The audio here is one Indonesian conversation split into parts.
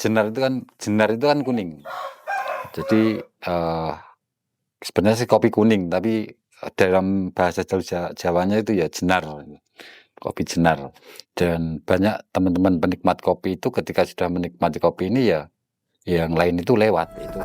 jenar itu kan kuning. Jadi sebenarnya sih kopi kuning, tapi dalam bahasa Jawanya itu ya jenar, kopi jenar. Dan banyak teman-teman penikmat kopi itu ketika sudah menikmati kopi ini ya yang lain itu lewat itu.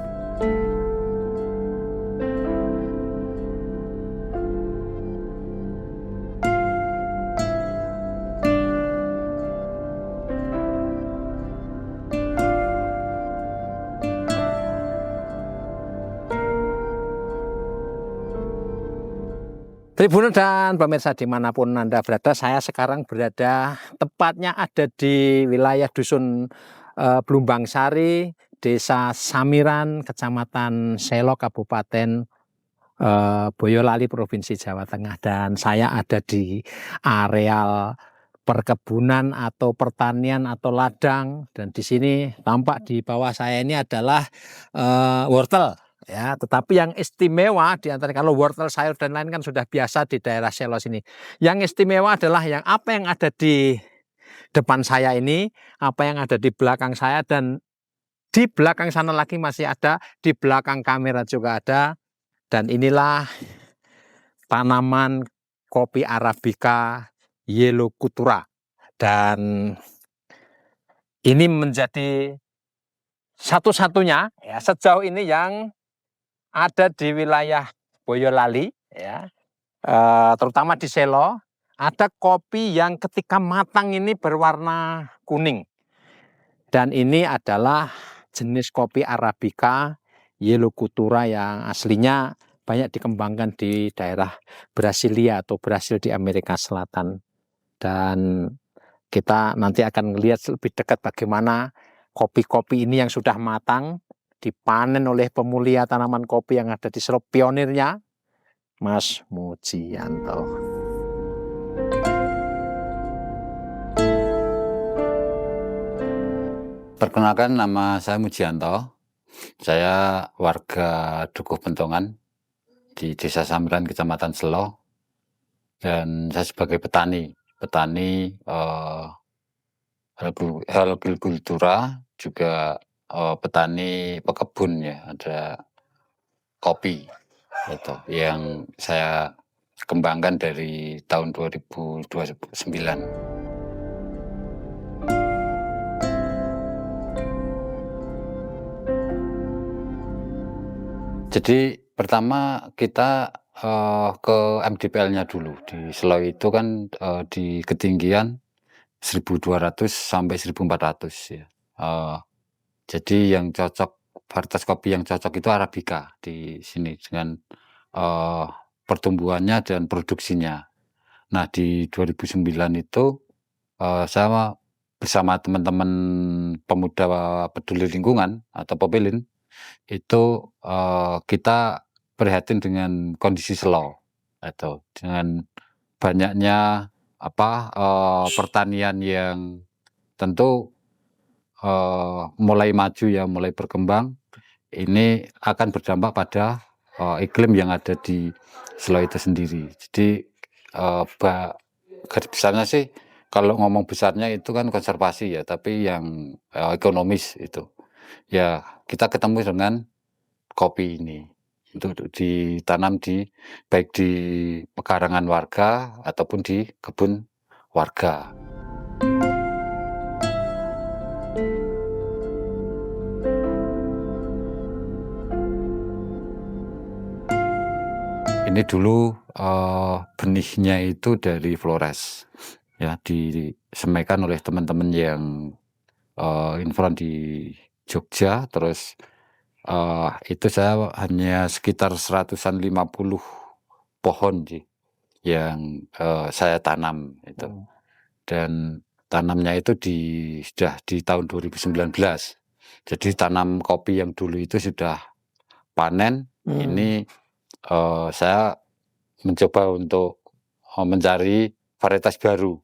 Tribuners dan pemirsa dimanapun Anda berada, saya sekarang berada tepatnya ada di wilayah Dusun Blumbang Sari, Desa Samiran, Kecamatan Selo, Kabupaten Boyolali, Provinsi Jawa Tengah. Dan saya ada di areal perkebunan atau pertanian atau ladang, dan di sini tampak di bawah saya ini adalah wortel. Ya, tetapi yang istimewa di antara, kalau wortel, sayur dan lain kan sudah biasa di daerah Selo sini. Yang istimewa adalah apa yang ada di depan saya ini, apa yang ada di belakang saya, dan di belakang sana lagi masih ada, di belakang kamera juga ada. Dan inilah tanaman kopi Arabica Yellow Cultura. Dan ini menjadi satu-satunya ya sejauh ini yang ada di wilayah Boyolali, ya, terutama di Selo, ada kopi yang ketika matang ini berwarna kuning. Dan ini adalah jenis kopi Arabica Yellow Cultura yang aslinya banyak dikembangkan di daerah Brasilia atau Brasil di Amerika Selatan. Dan kita nanti akan melihat lebih dekat bagaimana kopi-kopi ini yang sudah matang dipanen oleh pemulia tanaman kopi yang ada di Selo, pionirnya Mas Mujianto. Perkenalkan, nama saya Mujianto. Saya warga Dukuh Bentongan di Desa Samiran, Kecamatan Selo. Dan saya sebagai petani hortikultura, juga petani pekebun ya, ada kopi itu yang saya kembangkan dari tahun 2029. Jadi pertama kita ke MDPL-nya dulu. Di Selo itu kan di ketinggian 1200 sampai 1400 ya. Jadi yang cocok, varietas kopi yang cocok itu Arabica di sini dengan pertumbuhannya dan produksinya. Nah, di 2009 itu saya bersama teman-teman pemuda peduli lingkungan atau Popelin itu kita prihatin dengan kondisi Selo atau dengan banyaknya pertanian yang tentu mulai maju ya, mulai berkembang. Ini akan berdampak pada iklim yang ada di Selo itu sendiri. Jadi garis besarnya sih, kalau ngomong besarnya itu kan konservasi ya, tapi yang ekonomis itu ya kita ketemu dengan kopi ini untuk ditanam baik di pekarangan warga ataupun di kebun warga. Ini dulu benihnya itu dari Flores ya, disemaikan oleh teman-teman yang influencer di Jogja. Terus itu saya hanya sekitar 150 pohon sih yang saya tanam itu. Dan tanamnya itu sudah di tahun 2019. Jadi tanam kopi yang dulu itu sudah panen. Ini saya mencoba untuk mencari varietas baru.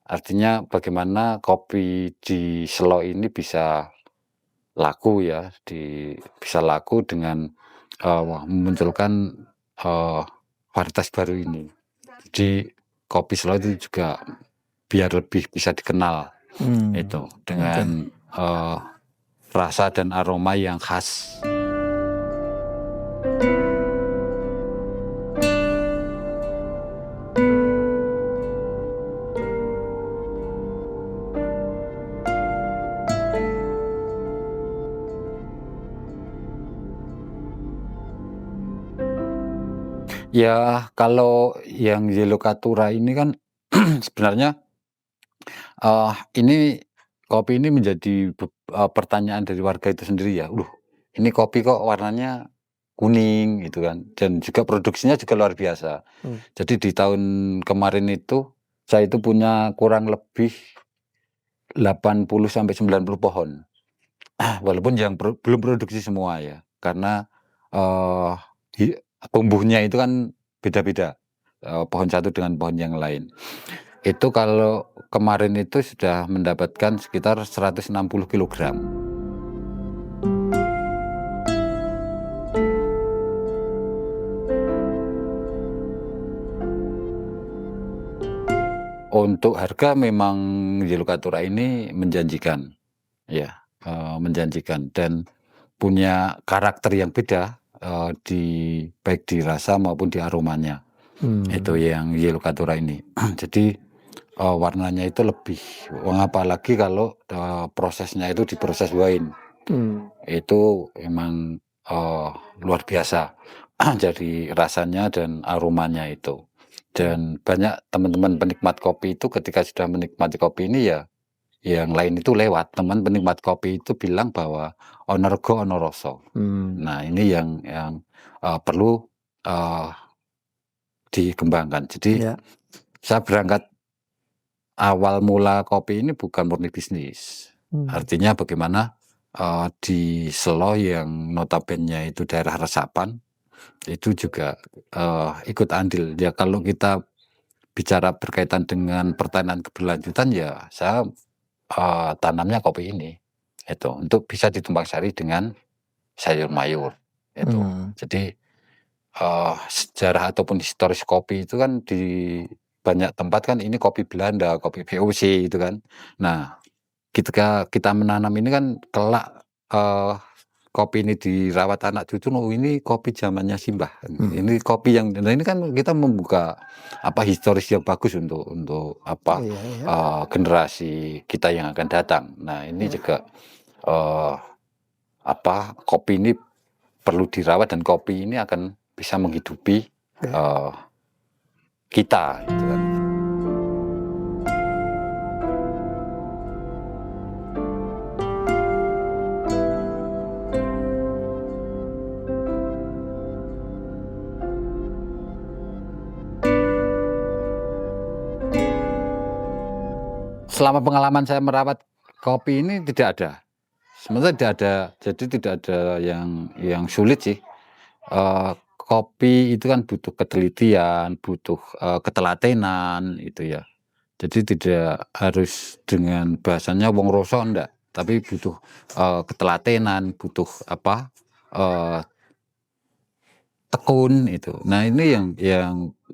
Artinya bagaimana kopi di Selo ini bisa laku ya, bisa laku dengan memunculkan varietas baru ini. Jadi kopi Selo itu juga biar lebih bisa dikenal itu dengan rasa dan aroma yang khas. Ya, kalau yang Yellow Caturra ini kan sebenarnya, ini kopi ini menjadi pertanyaan dari warga itu sendiri ya, "Loh, ini kopi kok warnanya kuning?" Gitu kan, dan juga produksinya juga luar biasa. Jadi di tahun kemarin itu, saya itu punya kurang lebih 80 sampai 90 pohon. Walaupun yang belum produksi semua ya, karena, eee, hi tumbuhnya itu kan beda-beda, pohon satu dengan pohon yang lain. Itu kalau kemarin itu sudah mendapatkan sekitar 160 kilogram. Untuk harga memang Yellow Caturra ini menjanjikan, ya, menjanjikan dan punya karakter yang beda, baik di rasa maupun di aromanya. Itu yang Yellow Caturra ini. Jadi, warnanya itu lebih apalagi kalau, prosesnya itu diproses wine. Itu emang, luar biasa. Jadi rasanya dan aromanya itu. Dan banyak teman-teman penikmat kopi itu ketika sudah menikmati kopi ini ya, yang lain itu lewat. Teman penikmat kopi itu bilang bahwa "Ono rego ono rasa". Nah ini yang perlu, eee, dikembangkan. Jadi Ya. saya berangkat awal mula kopi ini bukan murni bisnis. Artinya bagaimana, di Selo yang notabene itu daerah resapan, itu juga, ikut andil. Ya kalau kita bicara berkaitan dengan pertanian keberlanjutan ya saya, tanamnya kopi ini, itu, untuk bisa ditumbang sari dengan sayur mayur, itu. Jadi, sejarah ataupun historis kopi itu kan di banyak tempat kan ini kopi Belanda, kopi VOC itu kan. Nah, ketika kita menanam ini kan kelak, kopi ini dirawat anak cucu, "Oh ini kopi zamannya Simbah, ini kopi yang" nah ini kan kita membuka historis yang bagus untuk Iya, iya. generasi kita yang akan datang. Nah ini juga, eee, kopi ini perlu dirawat dan kopi ini akan bisa menghidupi, kita gitu kan. Selama pengalaman saya merawat kopi ini tidak ada, sebenarnya tidak ada, jadi tidak ada yang sulit sih. Kopi itu kan butuh ketelitian, butuh, ketelatenan itu ya. Jadi tidak harus dengan bahasanya wong roso ndak, tapi butuh, ketelatenan, butuh eee, tekun itu. Nah ini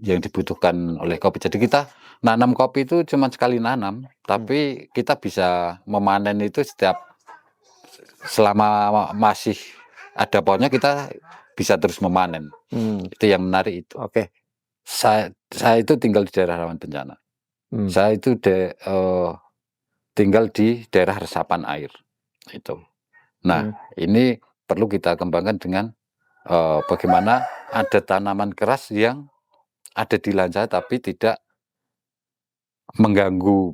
yang dibutuhkan oleh kopi. Jadi kita nanam kopi itu cuma sekali nanam, tapi kita bisa memanen itu selama masih ada pohonnya kita bisa terus memanen. Itu yang menarik itu. Oke. Saya itu tinggal di daerah rawan bencana. Saya itu tinggal di daerah resapan air, itu. Nah, ini perlu kita kembangkan dengan, bagaimana ada tanaman keras yang ada di lahan saya tapi tidak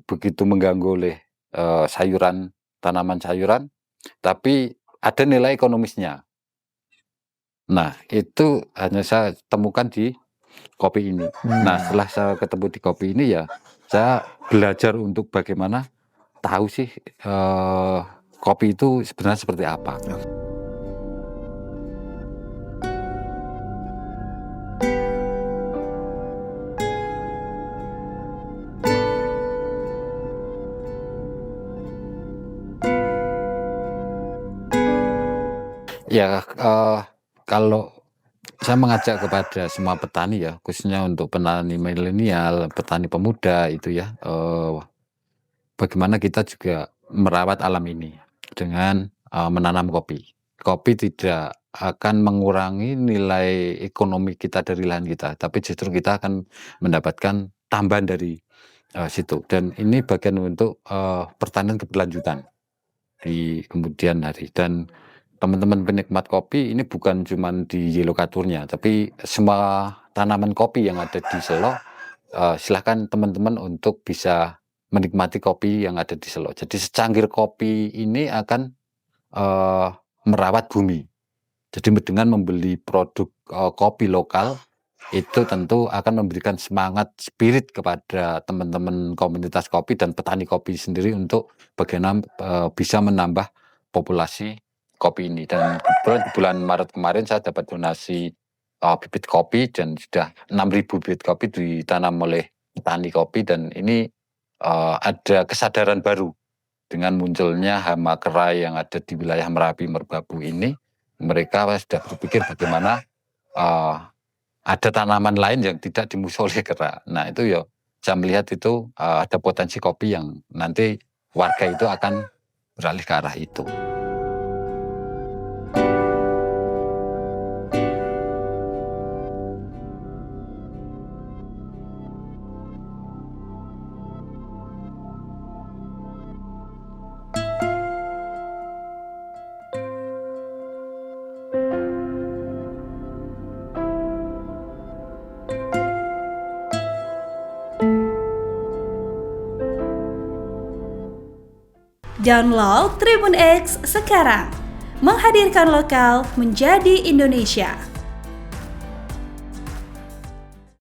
begitu mengganggu oleh, tanaman sayuran, tapi ada nilai ekonomisnya. Nah, itu hanya saya temukan di kopi ini. Nah, setelah saya ketemu di kopi ini ya, saya belajar untuk bagaimana tahu sih, kopi itu sebenarnya seperti apa. Ya, kalau saya mengajak kepada semua petani ya, khususnya untuk petani milenial, petani pemuda itu ya, bagaimana kita juga merawat alam ini dengan, menanam kopi. Kopi tidak akan mengurangi nilai ekonomi kita dari lahan kita, tapi justru kita akan mendapatkan tambahan dari situ. Dan ini bagian untuk pertanian keberlanjutan di kemudian hari. Dan teman-teman penikmat kopi ini bukan cuma di Yelokaturnya, tapi semua tanaman kopi yang ada di Selo, silahkan teman-teman untuk bisa menikmati kopi yang ada di Selo. Jadi secangkir kopi ini akan merawat bumi. Jadi dengan membeli produk kopi lokal, itu tentu akan memberikan semangat, spirit kepada teman-teman komunitas kopi dan petani kopi sendiri untuk bagaimana bisa menambah populasi kopi ini. Dan kebetulan di bulan Maret kemarin saya dapat donasi bibit kopi dan sudah 6.000 bibit kopi ditanam oleh petani kopi, dan ini ada kesadaran baru dengan munculnya hama kerai yang ada di wilayah Merapi Merbabu ini. Mereka sudah berpikir bagaimana ada tanaman lain yang tidak dimusuhi oleh kera. Nah itu ya saya melihat itu ada potensi kopi yang nanti warga itu akan beralih ke arah itu. Download Tribun X sekarang, menghadirkan lokal menjadi Indonesia.